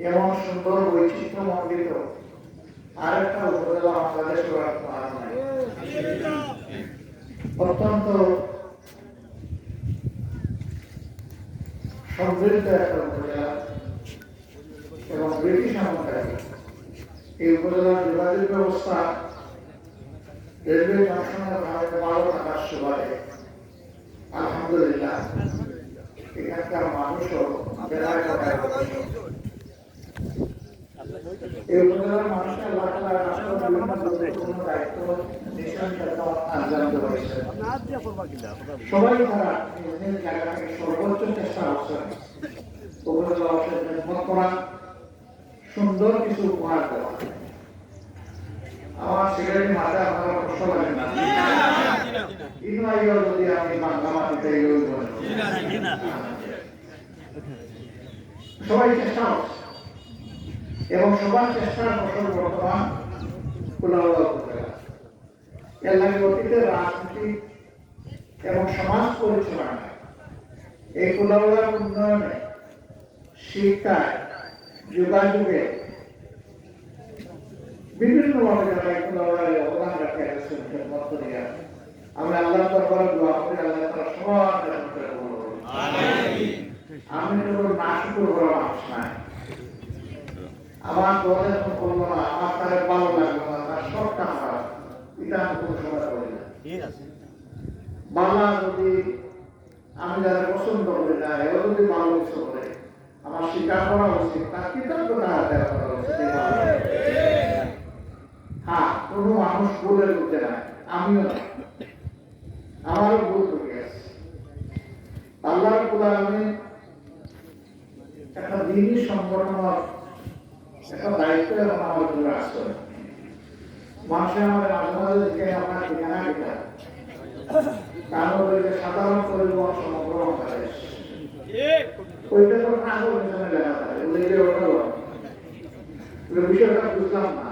এমন সুন্দর বৈচিত্র্য মণ্ডিত আরেকটা উপজেলা বাংলাদেশে অত্যন্ত সমৃদ্ধ একটা উপজেলা এবং ব্রিটিশ আমলকারী এই উপজেলার যোগাযোগ ব্যবস্থা রেলওয়ে জংশনের ভারতে ভালো থাকার সুবাদে আলহামদুলিল্লাহ এখানকার মানুষও এই উপজেলার মানুষের আল্লাহ তাআলা বিভিন্ন গুরুত্বপূর্ণ দায়িত্ব সবাই তারা নিজের জায়গা থেকে সর্বোচ্চ চেষ্টা করছেন উপজেলাবাসীর খেদমত করা, সুন্দর কিছু উপহার দেওয়া। আমার সিগারেট মাথায় আপনারা কষ্ট লাগে না, ইনওয়াইও যদি আমি বাংলা মাটিতে সবাই চেষ্টা করছে এবং সবার চেষ্টার ফসল বর্তমান কুলাউড়া উপজেলা। এর লাগে অতীতের রাজনীতি এবং সমাজ পরিচালনায় এই কুলাউড়ার উন্নয়নে, শিক্ষায়, যোগাযোগে বিভিন্নভাবে যারা এই কুলাউড়ায় অবদান রাখে গেছেন খেদমত করিয়া আমরা আল্লাহর দরবারে দোয়া করি আল্লাহ তাআলা সবার খেদমতের কবুল করুন। আমিন। আমি কেবল না শুকর করা মানুষ নাই, আমার দলের করবো না, আমার তাদের ভালো লাগলো না, তার সবটা খারাপ, এটা আমি কোনো সময় করি না। বাংলা যদি আমি যারা পছন্দ করি না, এও যদি ভালো কিছু করে আমার স্বীকার করা উচিত, তার কৃতজ্ঞতা আদায় করা উচিত। হ্যাঁ, কোনো মানুষ ভুলের উঠতে নাই, আমিও না, আমারও ভুল করে গেছে। আল্লাহ রাব্বুল আলামিন একটা দিনই সংগঠনের একটা দায়িত্ব এবং আমার জন্য আসছে। মানুষের আমাদের মাঝে মাঝে দিকে আপনার ঠিকানা কিনা কারণ সাধারণ পরিবহন সমগ্র বাংলাদেশ ওইটা তো আগর পিছনে লেখা থাকে, বিষয়টা বুঝলাম না।